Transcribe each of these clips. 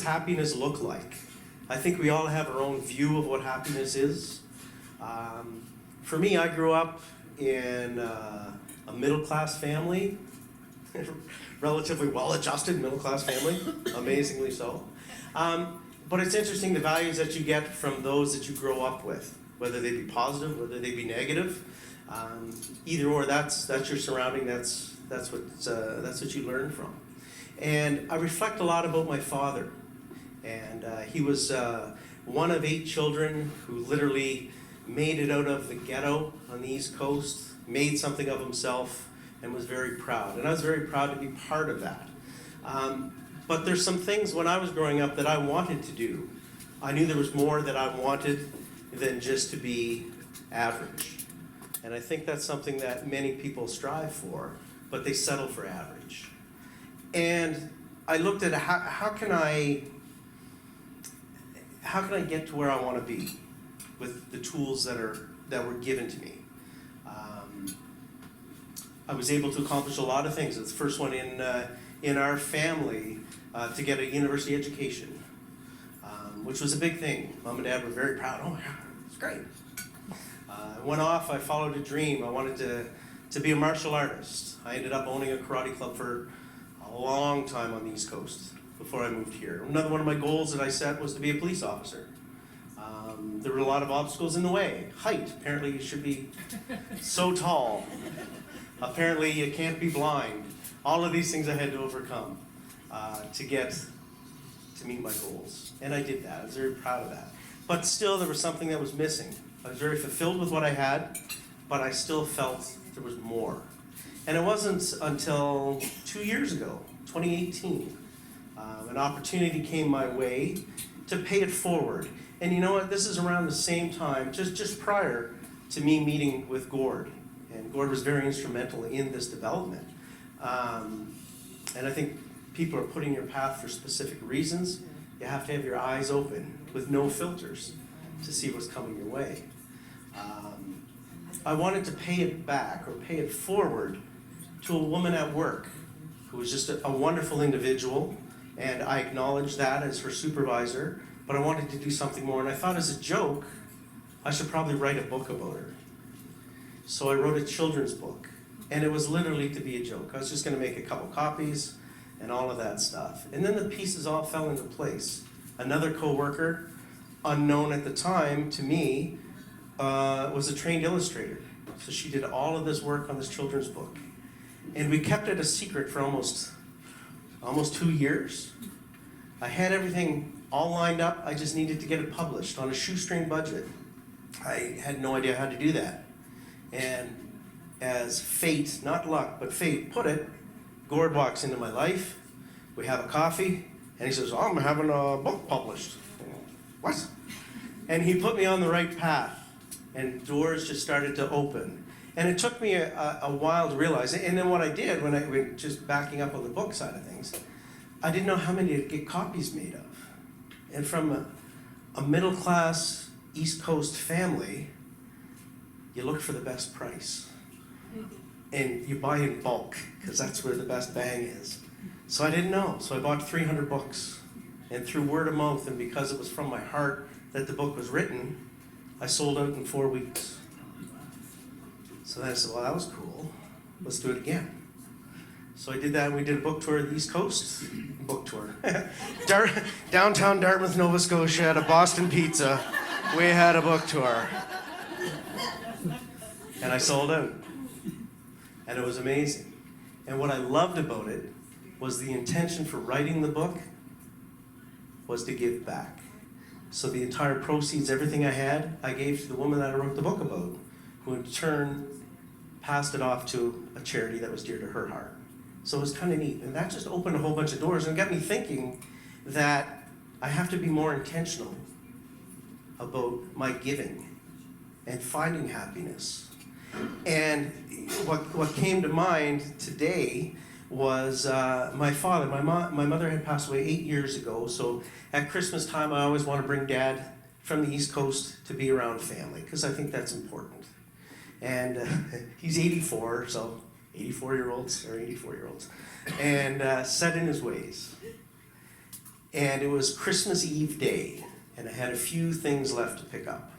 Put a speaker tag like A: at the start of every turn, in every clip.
A: happiness look like? I think we all have our own view of what happiness is. For me, I grew up in a middle-class family, relatively well-adjusted middle-class family, amazingly so. But it's interesting the values that you get from those that you grow up with, whether they be positive, whether they be negative. Either or, that's your surrounding. That's what you learn from. And I reflect a lot about my father. And he was one of 8 children who literally made it out of the ghetto on the East Coast, made something of himself, and was very proud. And I was very proud to be part of that. But there's some things when I was growing up that I wanted to do. I knew there was more that I wanted than just to be average. And I think that's something that many people strive for, but they settle for average. And I looked at how can I get to where I want to be with the tools that were given to me. I was able to accomplish a lot of things. It's the first one in our family to get a university education, which was a big thing. Mom and Dad were very proud. Oh my God, it's great. I went off, I followed a dream. I wanted to be a martial artist. I ended up owning a karate club for a long time on the East Coast before I moved here. Another one of my goals that I set was to be a police officer. There were a lot of obstacles in the way. Height, apparently you should be so tall. Apparently you can't be blind. All of these things I had to overcome to meet my goals. And I did that. I was very proud of that. But still there was something that was missing. I was very fulfilled with what I had, but I still felt there was more. And it wasn't until 2 years ago, 2018, an opportunity came my way to pay it forward. And you know what? This is around the same time, just prior to me meeting with Gord. And Gord was very instrumental in this development. And I think people are putting your path for specific reasons. You have to have your eyes open with no filters to see what's coming your way. I wanted to pay it back or pay it forward to a woman at work who was just a wonderful individual, and I acknowledged that as her supervisor, but I wanted to do something more, and I thought as a joke, I should probably write a book about her. So I wrote a children's book, and it was literally to be a joke. I was just going to make a couple copies and all of that stuff. And then the pieces all fell into place. Another coworker, unknown at the time to me, was a trained illustrator. So she did all of this work on this children's book. And we kept it a secret for almost 2 years. I had everything all lined up. I just needed to get it published on a shoestring budget. I had no idea how to do that. And as fate, not luck, but fate put it, Gord walks into my life. We have a coffee, and he says, "Oh, I'm having a book published." What? And he put me on the right path, and doors just started to open. And it took me a while to realize it. And then what I did, when just backing up on the book side of things, I didn't know how many to get copies made of. And from a middle-class East Coast family, you look for the best price. And you buy in bulk, because that's where the best bang is. So I didn't know. So I bought 300 books. And through word of mouth, and because it was from my heart that the book was written, I sold out in 4 weeks. So then I said, well, that was cool. Let's do it again. So I did that, and we did a book tour of the East Coast. Book tour. Downtown Dartmouth, Nova Scotia, at a Boston Pizza. We had a book tour. And I sold out. And it was amazing. And what I loved about it was the intention for writing the book was to give back. So the entire proceeds, everything I had, I gave to the woman that I wrote the book about, who in turn passed it off to a charity that was dear to her heart. So it was kind of neat. And that just opened a whole bunch of doors and got me thinking that I have to be more intentional about my giving and finding happiness. And what came to mind today was my father. My mother had passed away 8 years ago, so at Christmas time I always want to bring Dad from the East Coast to be around family, because I think that's important. And he's 84, so 84-year-olds, and set in his ways. And it was Christmas Eve day, and I had a few things left to pick up.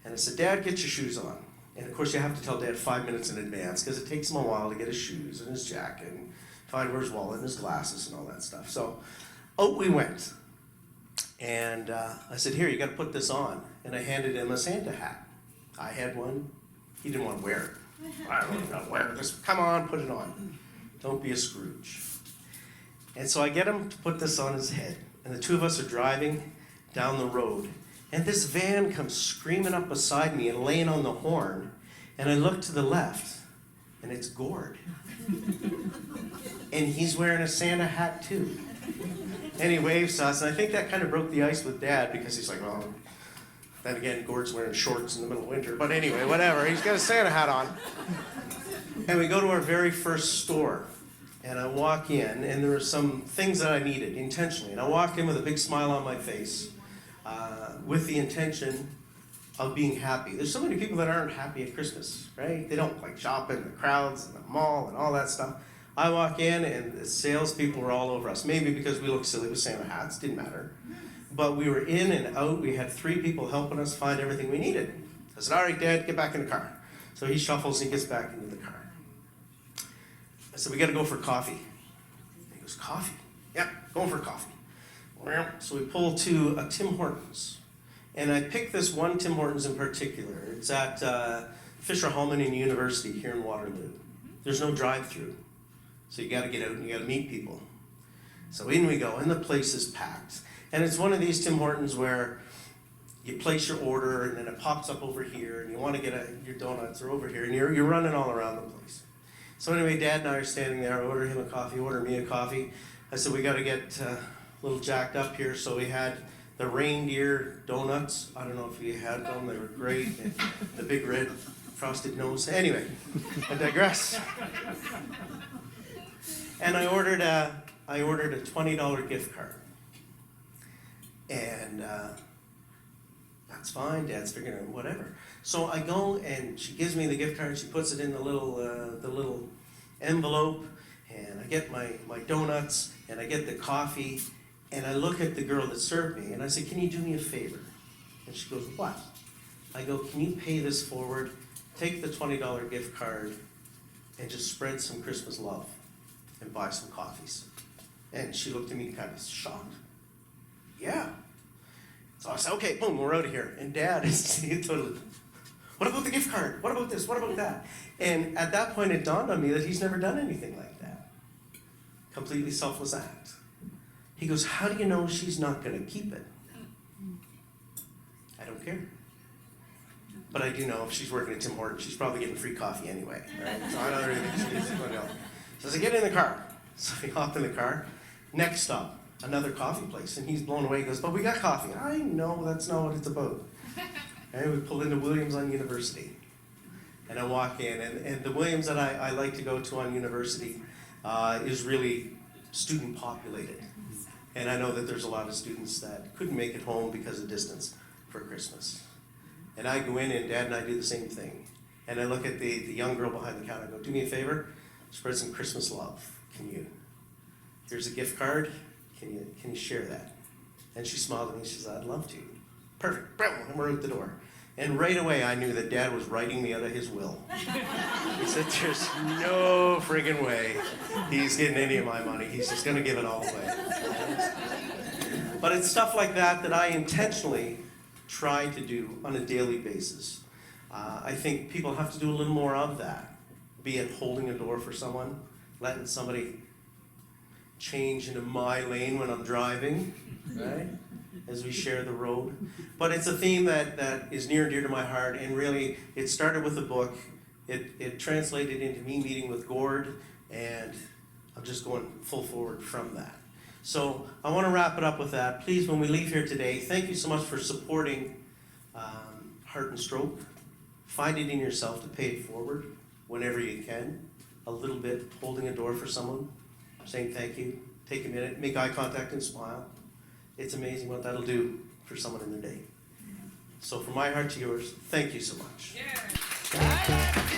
A: And I said, Dad, get your shoes on. And of course you have to tell Dad 5 minutes in advance because it takes him a while to get his shoes and his jacket and find where his wallet and his glasses and all that stuff. So out we went. And I said, here, you got to put this on. And I handed him a Santa hat. I had one. He didn't want to wear it. I don't want to wear this. Come on, put it on. Don't be a Scrooge. And so I get him to put this on his head. And the two of us are driving down the road. And this van comes screaming up beside me and laying on the horn. And I look to the left, and it's Gord. And he's wearing a Santa hat too. And he waves to us, and I think that kind of broke the ice with Dad because he's like, well, then again, Gord's wearing shorts in the middle of winter. But anyway, whatever, he's got a Santa hat on. And we go to our very first store. And I walk in, and there are some things that I needed intentionally. And I walked in with a big smile on my face with the intention of being happy. There's so many people that aren't happy at Christmas, right? They don't like shopping, the crowds, and the mall, and all that stuff. I walk in, and the salespeople were all over us. Maybe because we looked silly with Santa hats, didn't matter. But we were in and out. We had 3 people helping us find everything we needed. I said, all right, Dad, get back in the car. So he shuffles and gets back into the car. I said, we got to go for coffee. He goes, coffee? Yeah, going for coffee. So we pull to a Tim Hortons. And I picked this one Tim Hortons in particular. It's at Fisher Hallman University here in Waterloo. There's no drive-through. So you got to get out and you got to meet people. So in we go, and the place is packed. And it's one of these Tim Hortons where you place your order, and then it pops up over here, and you want to get your donuts are over here, and you're running all around the place. So anyway, Dad and I are standing there. I order him a coffee, order me a coffee. I said, we got to get a little jacked up here. So we had the reindeer donuts. I don't know if you had them. They were great. The big red frosted nose. Anyway, I digress. And I ordered a $20 gift card. And that's fine. Dad's figuring whatever. So I go, and she gives me the gift card. She puts it in the little envelope, and I get my donuts, and I get the coffee, and I look at the girl that served me, and I say, can you do me a favor? And she goes, what? I go, can you pay this forward, take the $20 gift card, and just spread some Christmas love, and buy some coffees? And she looked at me kind of shocked. Yeah. So I said, okay, boom, we're out of here. And Dad is totally, what about the gift card? What about this? What about that? And at that point, it dawned on me that he's never done anything like that. Completely selfless act. He goes, how do you know she's not going to keep it? I don't care. But I do know if she's working at Tim Hortons, she's probably getting free coffee anyway. Right? So I don't really think she's going to. So I said, get in the car. So we hopped in the car. Next stop, another coffee place. And he's blown away. He goes, but we got coffee. I know, that's not what it's about. And we pulled into Williams on University. And I walk in, and the Williams that I like to go to on University is really student populated. And I know that there's a lot of students that couldn't make it home because of distance for Christmas. And I go in, and Dad and I do the same thing. And I look at the young girl behind the counter and go, do me a favor, spread some Christmas love. Can you? Here's a gift card. Can you share that? And she smiled at me. She said, I'd love to. Perfect. Boom. And we're out the door. And right away, I knew that Dad was writing me out of his will. He said, there's no friggin' way he's getting any of my money. He's just going to give it all away. But it's stuff like that that I intentionally try to do on a daily basis. I think people have to do a little more of that, be it holding a door for someone, letting somebody change into my lane when I'm driving, right? As we share the road. But it's a theme that is near and dear to my heart, and really it started with a book. It translated into me meeting with Gord, and I'm just going full forward from that. So I want to wrap it up with that. Please, when we leave here today, thank you so much for supporting Heart and Stroke. Find it in yourself to pay it forward whenever you can. A little bit, holding a door for someone, saying thank you. Take a minute, make eye contact and smile. It's amazing what that'll do for someone in their day. So from my heart to yours, thank you so much. Yeah.